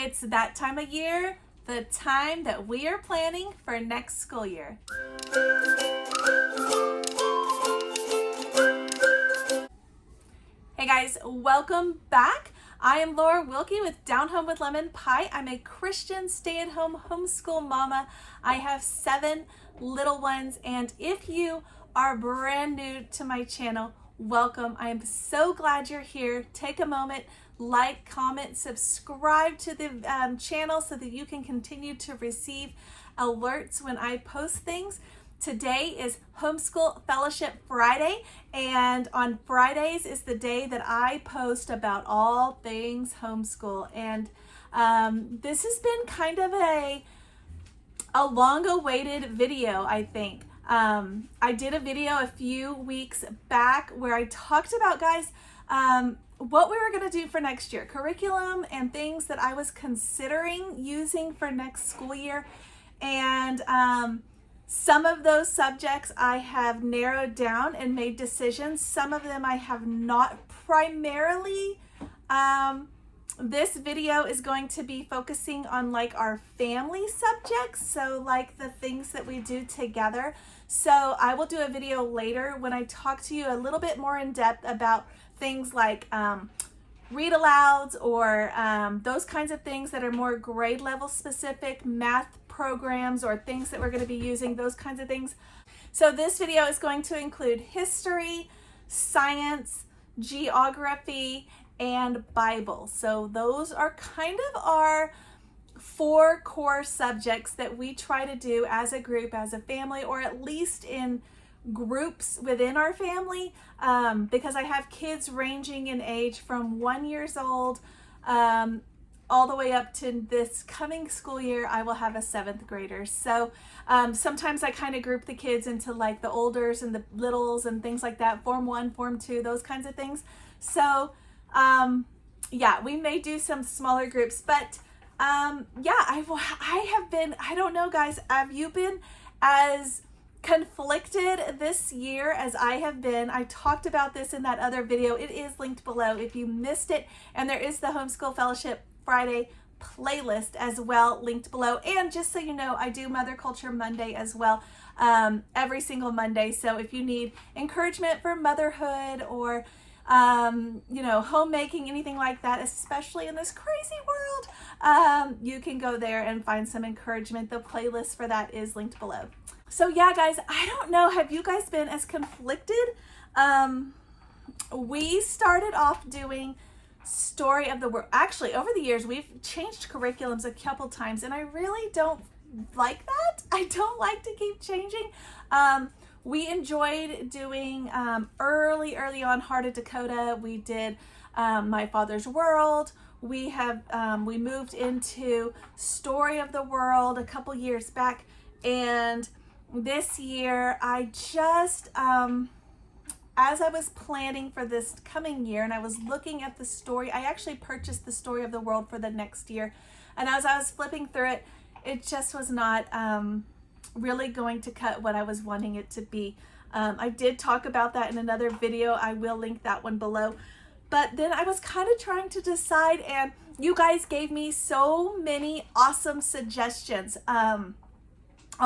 It's that time of year, the time that we are planning for next school year. Hey guys, welcome back. I am Laura Wilkie with Down Home with Lemon Pie. I'm a Christian stay-at-home homeschool mama. I have 7 little ones, and if you are brand new to my channel, welcome. I am so glad you're here. Take a moment, like, comment, subscribe to the channel so that you can continue to receive alerts when I post things. Today is Homeschool Fellowship Friday, and on Fridays is the day that I post about all things homeschool. And this has been kind of a long-awaited video, I think. I did a video a few weeks back where I talked about, guys, what we were going to do for next year, curriculum and things that I was considering using for next school year. And some of those subjects I have narrowed down and made decisions. Some of them I have not. Primarily, this video is going to be focusing on like our family subjects, so like the things that we do together. So I will do a video later when I talk to you a little bit more in depth about things like read alouds or those kinds of things that are more grade level specific, math programs or things that we're going to be using, those kinds of things. So this video is going to include history, science, geography, and Bible. So those are kind of our 4 core subjects that we try to do as a group, as a family, or at least in groups within our family, because I have kids ranging in age from 1 year old all the way up to this coming school year. I will have a 7th grader. So sometimes I kind of group the kids into like the olders and the littles and things like that, Form 1, Form 2, those kinds of things. So yeah, we may do some smaller groups, but yeah, I have been, I don't know guys, have you been as conflicted this year as I have been? I talked about this in that other video. It is linked below if you missed it, and there is the Homeschool Fellowship Friday playlist as well, linked below. And just so you know, I do Mother Culture Monday as well, every single Monday. So if you need encouragement for motherhood or you know, homemaking, anything like that, especially in this crazy world, you can go there and find some encouragement. The playlist for that is linked below. So yeah, guys, I don't know, have you guys been as conflicted? We started off doing story of the world. Actually, over the years, we've changed curriculums a couple times, and I really don't like that. I don't like to keep changing. We enjoyed doing early on Heart of Dakota. We did My Father's World. We have we moved into Story of the World a couple years back, and this year I just as I was planning for this coming year and I was looking at the story, I actually purchased the Story of the World for the next year, and as I was flipping through it, it just was not really going to cut what I was wanting it to be. I did talk about that in another video. I will link that one below. But then I was kind of trying to decide, and you guys gave me so many awesome suggestions on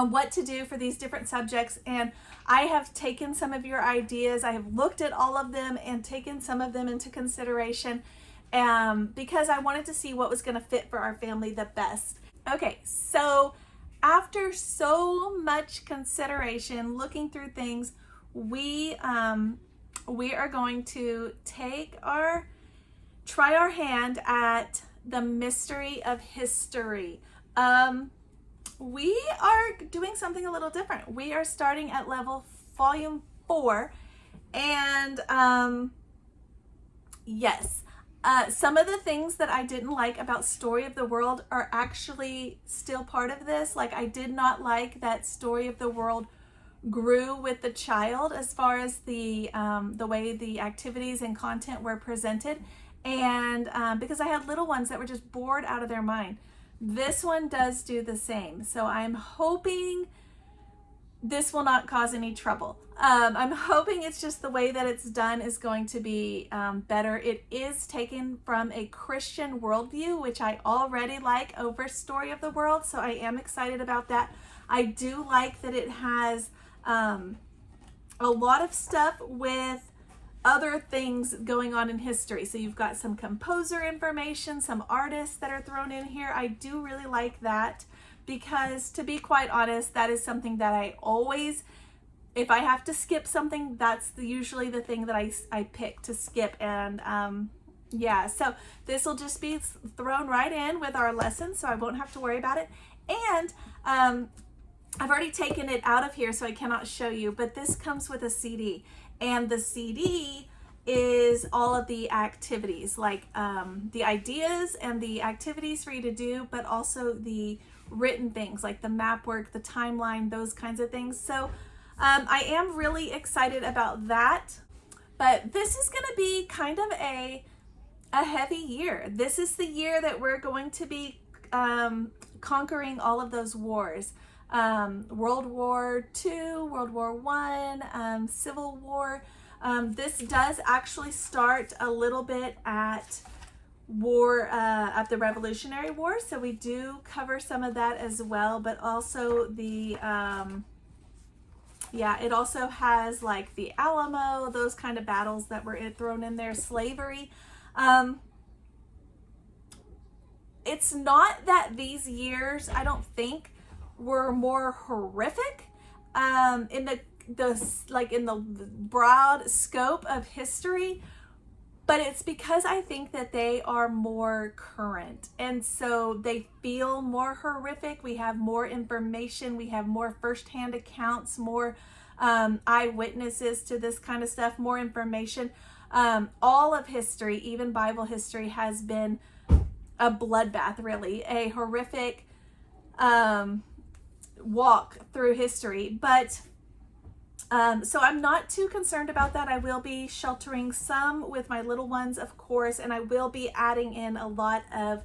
what to do for these different subjects, and I have taken some of your ideas. I have looked at all of them and taken some of them into consideration because I wanted to see what was going to fit for our family the best. Okay, so after so much consideration, looking through things, we are going to try our hand at the mystery of history. We are doing something a little different. We are starting at level volume 4, and yes, some of the things that I didn't like about Story of the World are actually still part of this. Like, I did not like that Story of the World grew with the child as far as the way the activities and content were presented, and because I had little ones that were just bored out of their mind. This one does do the same. So I'm hoping this will not cause any trouble. I'm hoping it's just the way that it's done is going to be better. It is taken from a Christian worldview, which I already like over Story of the World, so I am excited about that. I do like that it has a lot of stuff with other things going on in history. So you've got some composer information, some artists that are thrown in here. I do really like that because, to be quite honest, that is something that I always, if I have to skip something, that's usually the thing that I pick to skip. And yeah, so this will just be thrown right in with our lesson, so I won't have to worry about it. And I've already taken it out of here, so I cannot show you, but this comes with a CD. And the CD is all of the activities, like the ideas and the activities for you to do, but also the written things like the map work, the timeline, those kinds of things. So I am really excited about that. But this is going to be kind of a heavy year. This is the year that we're going to be conquering all of those wars. World War II, World War I, Civil War. This does actually start a little bit at the Revolutionary War, so we do cover some of that as well, but also the it also has like the Alamo, those kind of battles that were thrown in there, slavery. It's not that these years, I don't think, were more horrific in the broad scope of history, but it's because I think that they are more current, and so they feel more horrific. We have more information, we have more firsthand accounts, more eyewitnesses to this kind of stuff, more information. All of history, even Bible history, has been a bloodbath, really, a horrific walk through history. But so I'm not too concerned about that. I will be sheltering some with my little ones, of course, and I will be adding in a lot of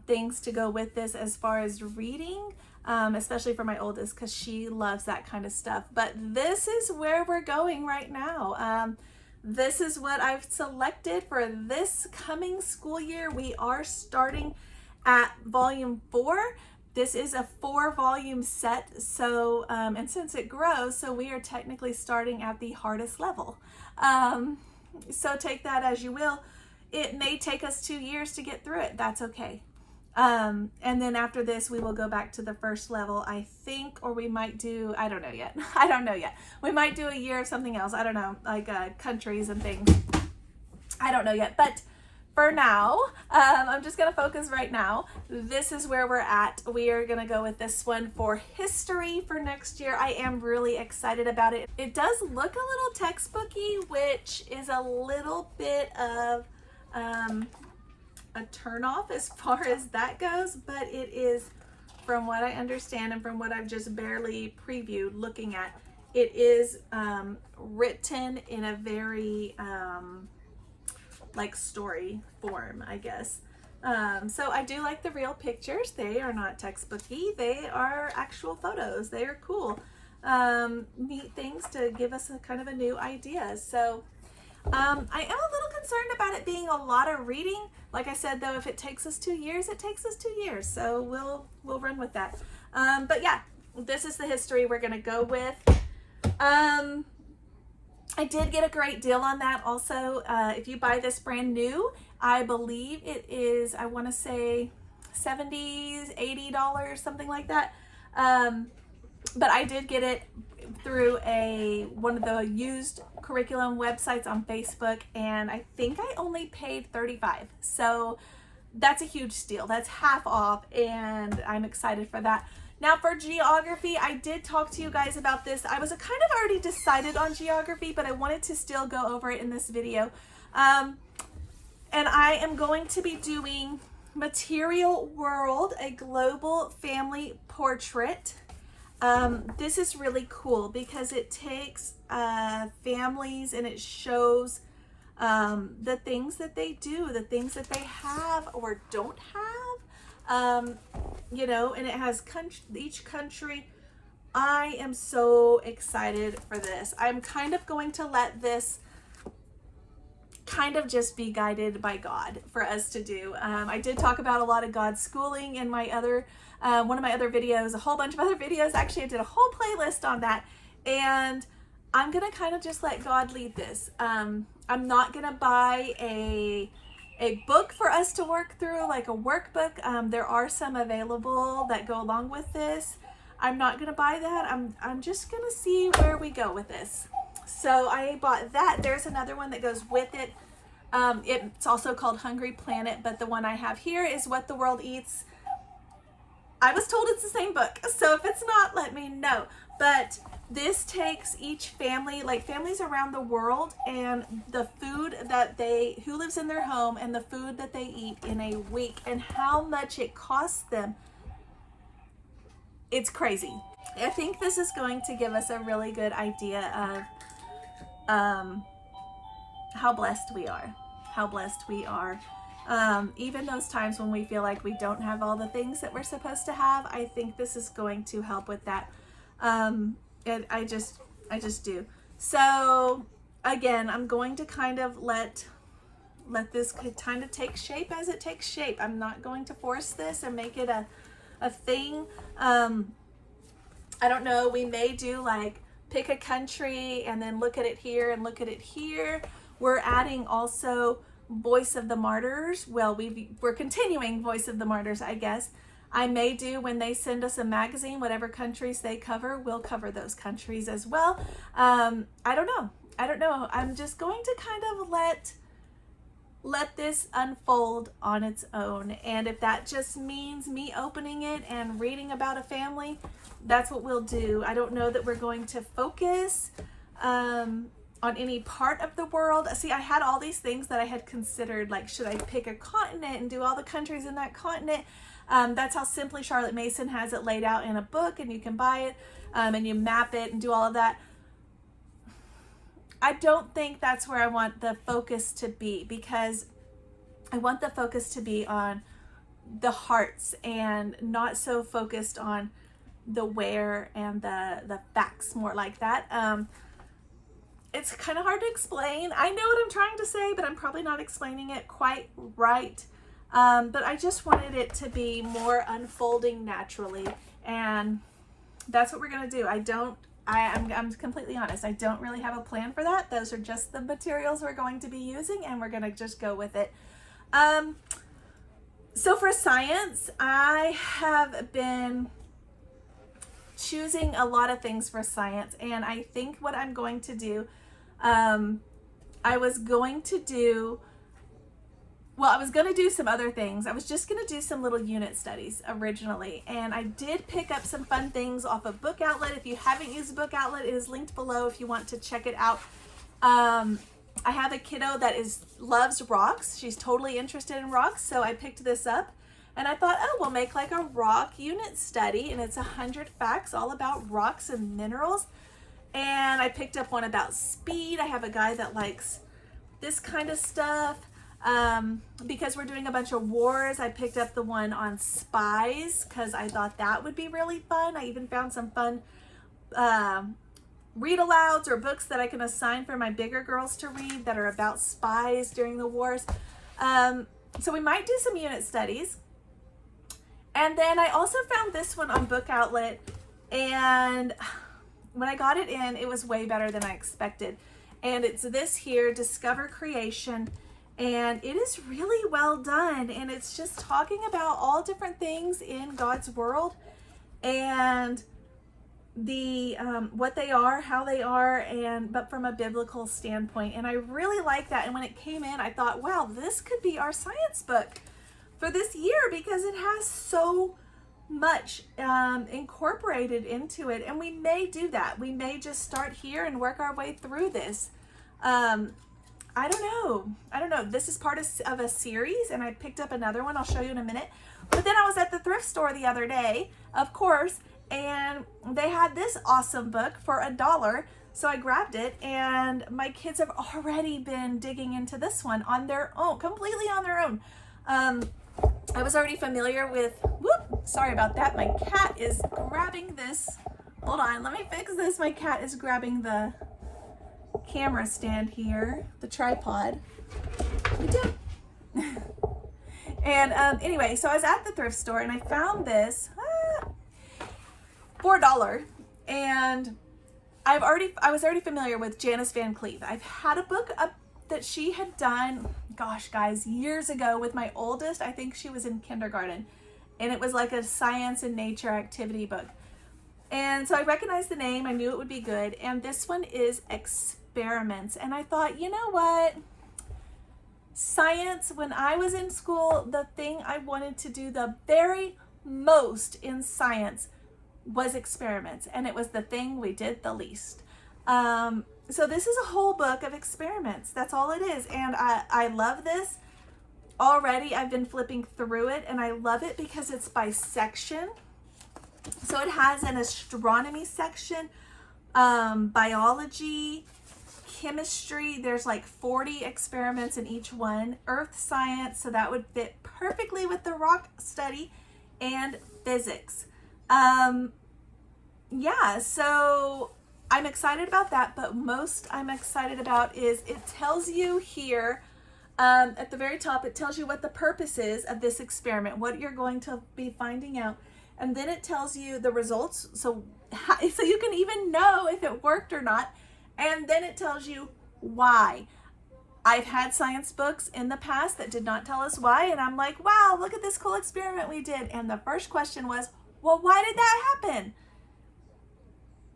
things to go with this as far as reading, especially for my oldest, because she loves that kind of stuff. But this is where we're going right now. This is what I've selected for this coming school year. We are starting at volume 4. This is a 4-volume set, so and since it grows, so we are technically starting at the hardest level. So take that as you will. It may take us 2 years to get through it. That's okay. And then after this, we will go back to the first level, I think, or we might do, I don't know yet. I don't know yet. We might do a year of something else. I don't know, like countries and things. I don't know yet, but for now, I'm just going to focus right now. This is where we're at. We are going to go with this one for history for next year. I am really excited about it. It does look a little textbooky, which is a little bit of a turnoff as far as that goes, but it is, from what I understand and from what I've just barely previewed looking at, it is written in a very like story form, I guess. So I do like the real pictures. They are not textbooky. They are actual photos. They are cool. Neat things to give us a kind of a new idea. So I am a little concerned about it being a lot of reading. Like I said, though, if it takes us 2 years, it takes us 2 years. So we'll run with that. But yeah, this is the history we're gonna go with. I did get a great deal on that also. If you buy this brand new, I believe it is, I want to say $70, $80, something like that. But I did get it through one of the used curriculum websites on Facebook, and I think I only paid $35. So that's a huge steal. That's half off, and I'm excited for that. Now for geography, I did talk to you guys about this. I was kind of already decided on geography, but I wanted to still go over it in this video. And I am going to be doing Material World, a global family portrait. This is really cool because it takes families and it shows the things that they do, the things that they have or don't have. You know, and it has each country I am so excited for this. I'm kind of going to let this kind of just be guided by God for us to do. I did talk about a lot of God's schooling in my other, one of my other videos, a whole bunch of other videos. Actually, I did a whole playlist on that. And I'm going to kind of just let God lead this. I'm not going to buy a book for us to work through, like a workbook. There are some available that go along with this. I'm not going to buy that. I'm just going to see where we go with this. So I bought that. There's another one that goes with it. It's also called Hungry Planet, but the one I have here is What the World Eats. I was told it's the same book, so if it's not, let me know. But this takes each family, like families around the world, and the food that who lives in their home and the food that they eat in a week and how much it costs them. It's crazy. I think this is going to give us a really good idea of how blessed we are. How blessed we are. Even those times when we feel like we don't have all the things that we're supposed to have, I think this is going to help with that. And I just do. So again, I'm going to kind of let this kind of take shape as it takes shape. I'm not going to force this and make it a thing. I don't know, we may do like pick a country and then look at it here and look at it here. We're adding also Voice of the Martyrs. Well, we're continuing Voice of the Martyrs, I guess. I may do, when they send us a magazine, whatever countries they cover, we'll cover those countries as well. I don't know. I'm just going to kind of let this unfold on its own. And if that just means me opening it and reading about a family, that's what we'll do. I don't know that we're going to focus on any part of the world. See, I had all these things that I had considered, like, should I pick a continent and do all the countries in that continent? That's how Simply Charlotte Mason has it laid out in a book, and you can buy it and you map it and do all of that. I don't think that's where I want the focus to be, because I want the focus to be on the hearts and not so focused on the where and the facts, more like that. It's kind of hard to explain. I know what I'm trying to say, but I'm probably not explaining it quite right. But I just wanted it to be more unfolding naturally, and that's what we're gonna do. I'm completely honest. I don't really have a plan for that. Those are just the materials we're going to be using, and we're gonna just go with it. So for science, I have been choosing a lot of things for science, and I think what I'm going to do, I was going to do some other things. I was just going to do some little unit studies originally, and I did pick up some fun things off of Book Outlet. If you haven't used Book Outlet, it is linked below if you want to check it out. I have a kiddo that loves rocks. She's totally interested in rocks, so I picked this up, and I thought, oh, we'll make like a rock unit study, and it's 100 facts all about rocks and minerals. And I picked up one about speed. I have a guy that likes this kind of stuff. Because we're doing a bunch of wars, I picked up the one on spies because I thought that would be really fun. I even found some fun read-alouds or books that I can assign for my bigger girls to read that are about spies during the wars. So we might do some unit studies. And then I also found this one on Book Outlet, and when I got it in, it was way better than I expected. And it's this here, Discover Creation. And it is really well done, and it's just talking about all different things in God's world and the what they are, how they are, but from a biblical standpoint. And I really like that. And when it came in, I thought, wow, this could be our science book for this year, because it has so much incorporated into it. And we may do that. We may just start here and work our way through this. I don't know. This is part of a series, and I picked up another one. I'll show you in a minute. But then I was at the thrift store the other day, of course, and they had this awesome book for $1. So I grabbed it, and my kids have already been digging into this one on their own, completely on their own. I was already familiar with, sorry about that. My cat is grabbing this Hold on, let me fix this. My cat is grabbing the camera stand here, the tripod. You do. And anyway, so I was at the thrift store and I found this for $1. And I was already familiar with Janice Van Cleef. I've had a book that she had done, gosh guys, years ago with my oldest. I think she was in kindergarten, and it was like a science and nature activity book. And so I recognized the name, I knew it would be good. And this one is Experiments. And I thought, you know what? Science, when I was in school, the thing I wanted to do the very most in science was experiments. And it was the thing we did the least. So this is a whole book of experiments. That's all it is. And I love this already. I've been flipping through it and I love it because it's by section. So it has an astronomy section, biology, chemistry. There's like 40 experiments in each one. Earth science, so that would fit perfectly with the rock study, and physics. Yeah, so I'm excited about that, but most I'm excited about is it tells you here at the very top, it tells you what the purpose is of this experiment, what you're going to be finding out. And then it tells you the results, so you can even know if it worked or not. And then it tells you why. I've had science books in the past that did not tell us why, and I'm like, wow, look at this cool experiment we did. And the first question was, well, why did that happen?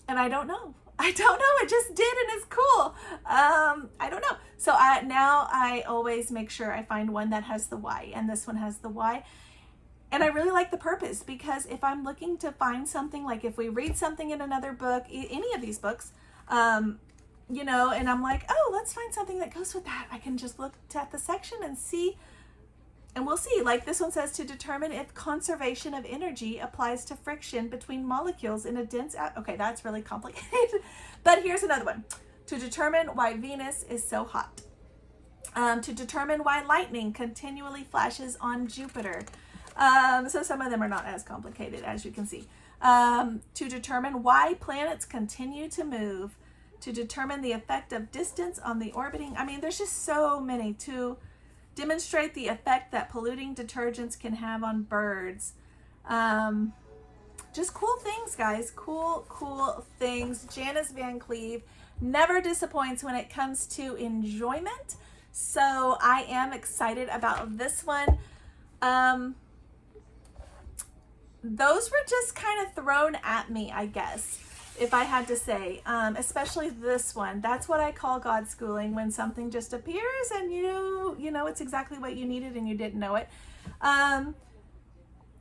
And I don't know. I don't know. It just did, and it's cool. I don't know. So now I always make sure I find one that has the why, and this one has the why. And I really like the purpose, because if I'm looking to find something, like if we read something in another book, any of these books, you know, and I'm like, oh, let's find something that goes with that, I can just look at the section and see, and we'll see. Like this one says, to determine if conservation of energy applies to friction between molecules in a dense okay, that's really complicated. But here's another one. To determine why Venus is so hot. To determine why lightning continually flashes on Jupiter. So some of them are not as complicated, as you can see. To determine why planets continue to move. To determine the effect of distance on the orbiting. I mean, there's just so many. To demonstrate the effect that polluting detergents can have on birds. Just cool things, guys. Cool things. Janice Van Cleef never disappoints when it comes to enjoyment. So I am excited about this one. Those were just kind of thrown at me, I guess, if I had to say, especially this one. That's what I call God schooling, when something just appears and you know it's exactly what you needed and you didn't know it.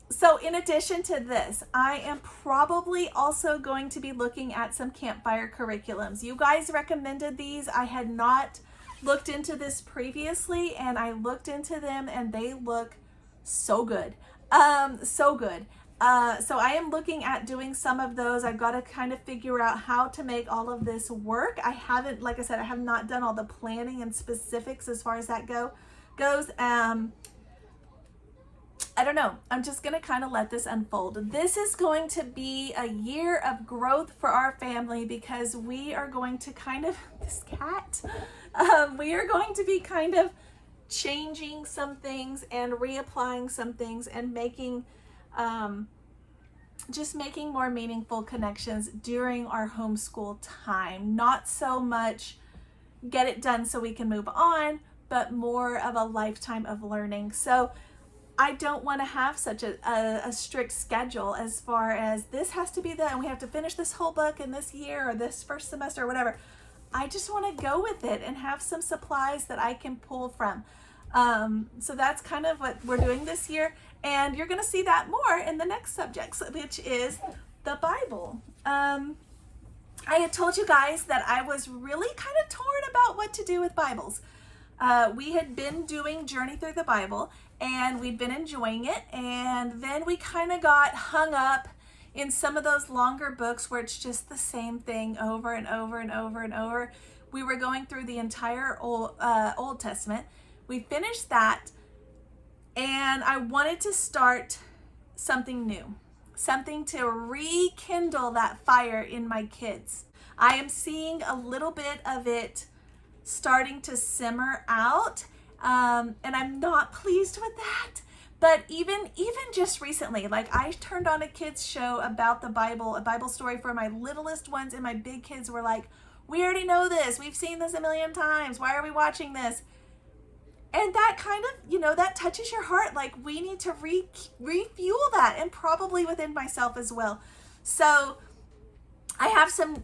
So in addition to this, I am probably also going to be looking at some campfire curriculums. You guys recommended these. I had not looked into this previously, and I looked into them and they look so good. So good. So I am looking at doing some of those. I've got to kind of figure out how to make all of this work. I haven't, like I said, I have not done all the planning and specifics as far as that goes. I don't know. I'm just going to kind of let this unfold. This is going to be a year of growth for our family, because we are going to kind of, this cat, we are going to be kind of changing some things and reapplying some things and making, just making more meaningful connections during our homeschool time. Not so much get it done so we can move on, but more of a lifetime of learning. So I don't want to have such a strict schedule as far as this has to be done and we have to finish this whole book in this year or this first semester or whatever. I just want to go with it and have some supplies that I can pull from. So that's kind of what we're doing this year. And you're going to see that more in the next subjects, which is the Bible. I had told you guys that I was really kind of torn about what to do with Bibles. We had been doing Journey Through the Bible, and we'd been enjoying it. And then we kind of got hung up in some of those longer books where it's just the same thing over and over and over and over. We were going through the entire Old Testament. We finished that, and I wanted to start something new. something to rekindle that fire in my kids. I am seeing a little bit of it starting to simmer out, and I'm not pleased with that. But even just recently, like I turned on a kids show about the Bible, a Bible story for my littlest ones, and my big kids were like, we already know this. We've seen this a million times. Why are we watching this? And that kind of, you know, that touches your heart. Like we need to refuel that, and probably within myself as well. So I have some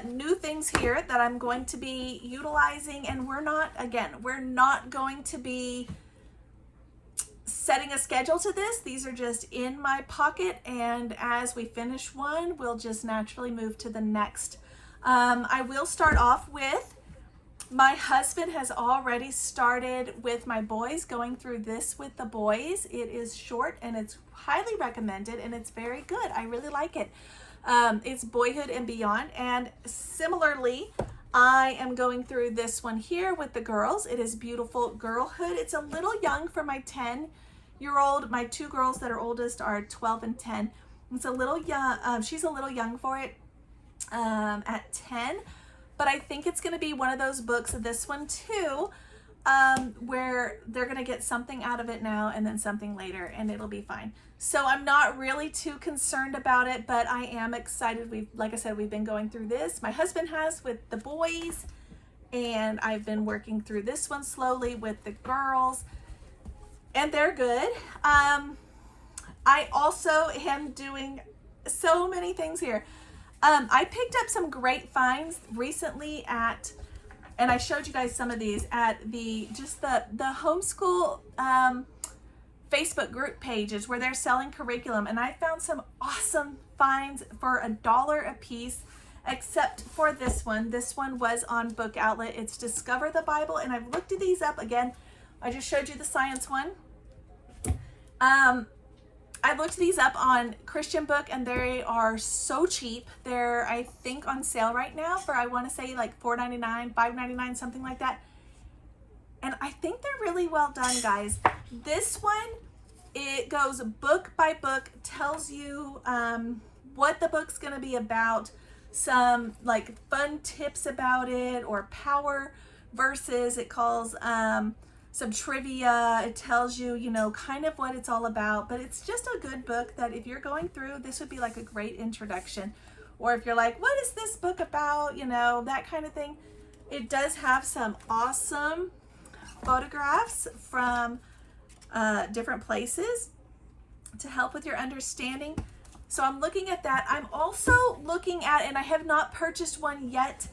new things here that I'm going to be utilizing, and we're not going to be setting a schedule to this. These are just in my pocket, and as we finish one, we'll just naturally move to the next. I will start off with, my husband has already started with my boys, going through this with the boys. It is short and it's highly recommended, and it's very good. I really like it. It's Boyhood and Beyond, and similarly, I am going through this one here with the girls. It is Beautiful Girlhood. It's a little young for my 10-year-old. My two girls that are oldest are 12 and 10. It's a little young. She's a little young for it at 10, but I think it's going to be one of those books, this one too, where they're going to get something out of it now and then something later, and it'll be fine. So I'm not really too concerned about it, but I am excited. Like I said, we've been going through this. My husband has with the boys, and I've been working through this one slowly with the girls, and they're good. I also am doing so many things here. I picked up some great finds recently at, and I showed you guys some of these at the homeschool Facebook group pages where they're selling curriculum, and I found some awesome finds for $1 a piece, except for this one. This one was on Book Outlet. It's Discover the Bible, and I've looked at these up again. I just showed you the science one. I looked these up on Christian Book, and they are so cheap. They're, I think, on sale right now for, I want to say, like $4.99, $5.99, something like that. And I think they're really well done, guys. This one, it goes book by book, tells you what the book's going to be about, some like fun tips about it, or power verses. It calls some trivia. It tells you, you know, kind of what it's all about. But it's just a good book that if you're going through, this would be like a great introduction. Or if you're like, what is this book about? You know, that kind of thing. It does have some awesome photographs from different places to help with your understanding. So I'm looking at that. I'm also looking at, and I have not purchased one yet,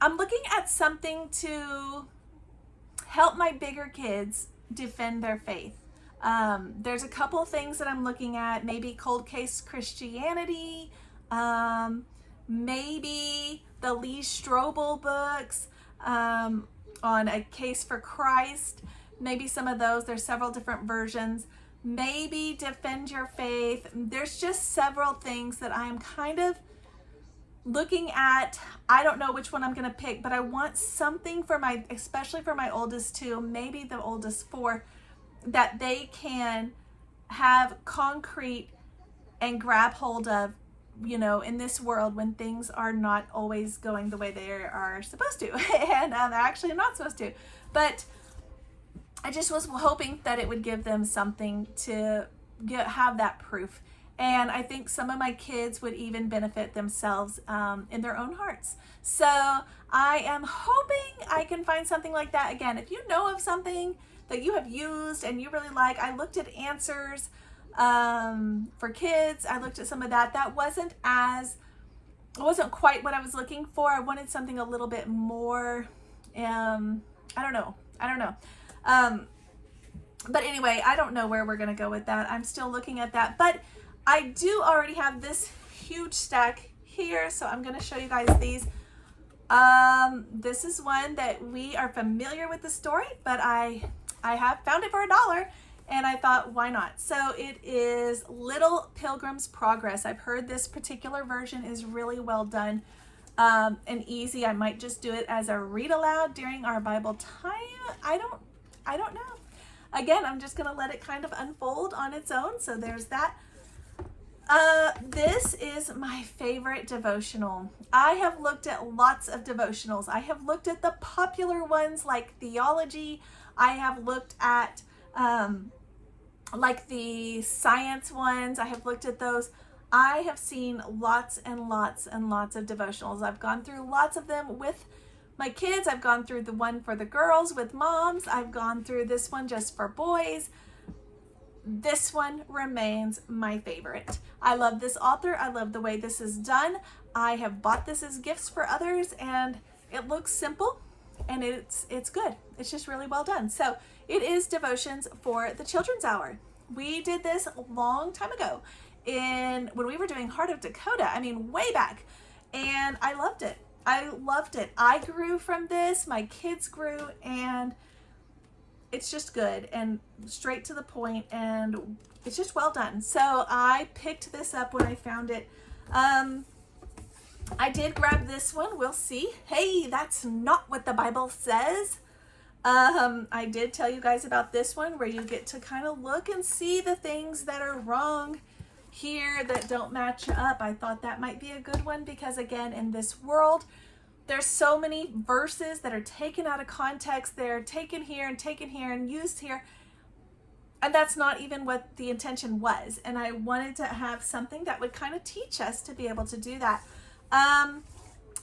I'm looking at something to help my bigger kids defend their faith. There's a couple of things that I'm looking at, maybe Cold Case Christianity, maybe the Lee Strobel books, on A Case for Christ, maybe some of those. There's several different versions. Maybe Defend Your Faith. There's just several things that I'm kind of looking at. I don't know which one I'm going to pick, but I want something for my, especially for my oldest two, maybe the oldest four, that they can have concrete and grab hold of, you know, in this world when things are not always going the way they are supposed to, and they're actually not supposed to. But I just was hoping that it would give them something to have that proof. And I think some of my kids would even benefit themselves in their own hearts. So I am hoping I can find something like that. Again, if you know of something that you have used and you really like, I looked at answers for kids. I looked at some of that. That wasn't quite what I was looking for. I wanted something a little bit more, I don't know. But anyway, I don't know where we're going to go with that. I'm still looking at that, but I do already have this huge stack here. So I'm going to show you guys these. This is one that we are familiar with the story, but I have found it for $1. And I thought, why not? So it is Little Pilgrim's Progress. I've heard this particular version is really well done and easy. I might just do it as a read aloud during our Bible time. I don't know. Again, I'm just going to let it kind of unfold on its own. So there's that. This is my favorite devotional. I have looked at lots of devotionals. I have looked at the popular ones like theology. I have looked at like the science ones. I have looked at those. I have seen lots and lots and lots of devotionals. I've gone through lots of them with my kids. I've gone through the one for the girls with moms. I've gone through this one just for boys. This one remains my favorite. I love this author. I love the way this is done. I have bought this as gifts for others, and it looks simple and it's good. It's just really well done. So it is Devotions for the Children's Hour. We did this a long time ago when we were doing Heart of Dakota. I mean, way back. And I loved it. I loved it. I grew from this. My kids grew, and it's just good and straight to the point, and it's just well done. So I picked this up when I found it. I did grab this one. We'll see. Hey, that's not what the Bible says. I did tell you guys about this one where you get to kind of look and see the things that are wrong here that don't match up. I thought that might be a good one because, again, in this world, there's so many verses that are taken out of context. They're taken here and used here. And that's not even what the intention was. And I wanted to have something that would kind of teach us to be able to do that.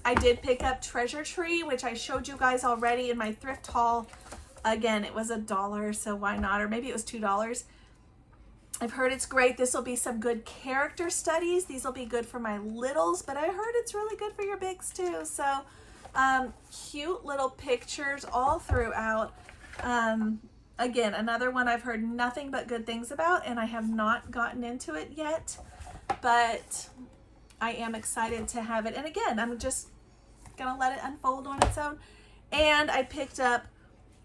I did pick up Treasure Tree, which I showed you guys already in my thrift haul. Again, it was $1, so why not? Or maybe it was $2. I've heard it's great. This will be some good character studies. These will be good for my littles, but I heard it's really good for your bigs too. So cute little pictures all throughout. Again, another one I've heard nothing but good things about, and I have not gotten into it yet, but I am excited to have it. And again, I'm just gonna let it unfold on its own. And I picked up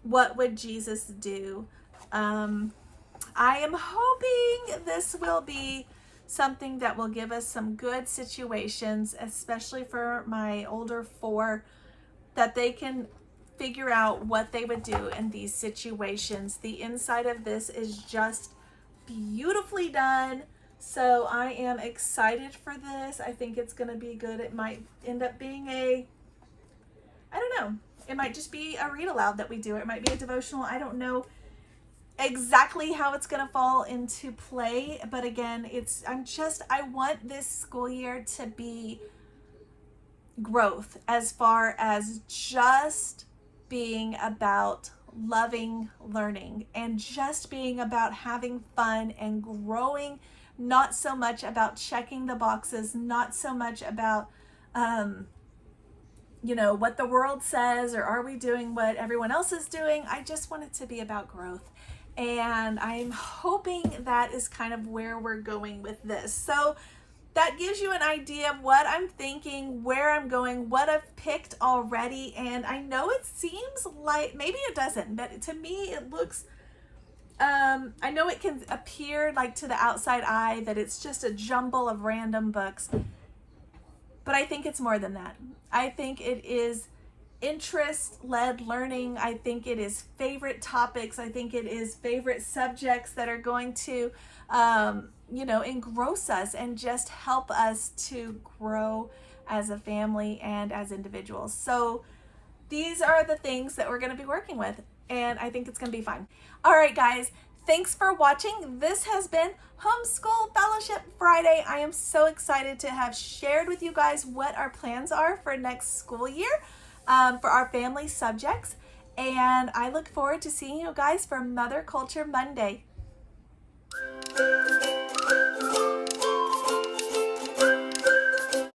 What Would Jesus Do? I am hoping this will be something that will give us some good situations, especially for my older 4, that they can figure out what they would do in these situations. The inside of this is just beautifully done. So I am excited for this. I think it's going to be good. It might end up being I don't know. It might just be a read aloud that we do. It might be a devotional. I don't know exactly how it's going to fall into play. But again, I want this school year to be growth as far as just being about loving learning and just being about having fun and growing. Not so much about checking the boxes, not so much about, what the world says, or are we doing what everyone else is doing? I just want it to be about growth. And I'm hoping that is kind of where we're going with this. So that gives you an idea of what I'm thinking, where I'm going, what I've picked already. And I know it seems like, maybe it doesn't, but to me it looks, I know it can appear like to the outside eye that it's just a jumble of random books, but I think it's more than that. I think it is interest-led learning. I think it is favorite topics. I think it is favorite subjects that are going to, engross us and just help us to grow as a family and as individuals. So these are the things that we're going to be working with, and I think it's going to be fun. All right, guys, thanks for watching. This has been Homeschool Fellowship Friday. I am so excited to have shared with you guys what our plans are for next school year for our family subjects. And I look forward to seeing you guys for Mother Culture Monday.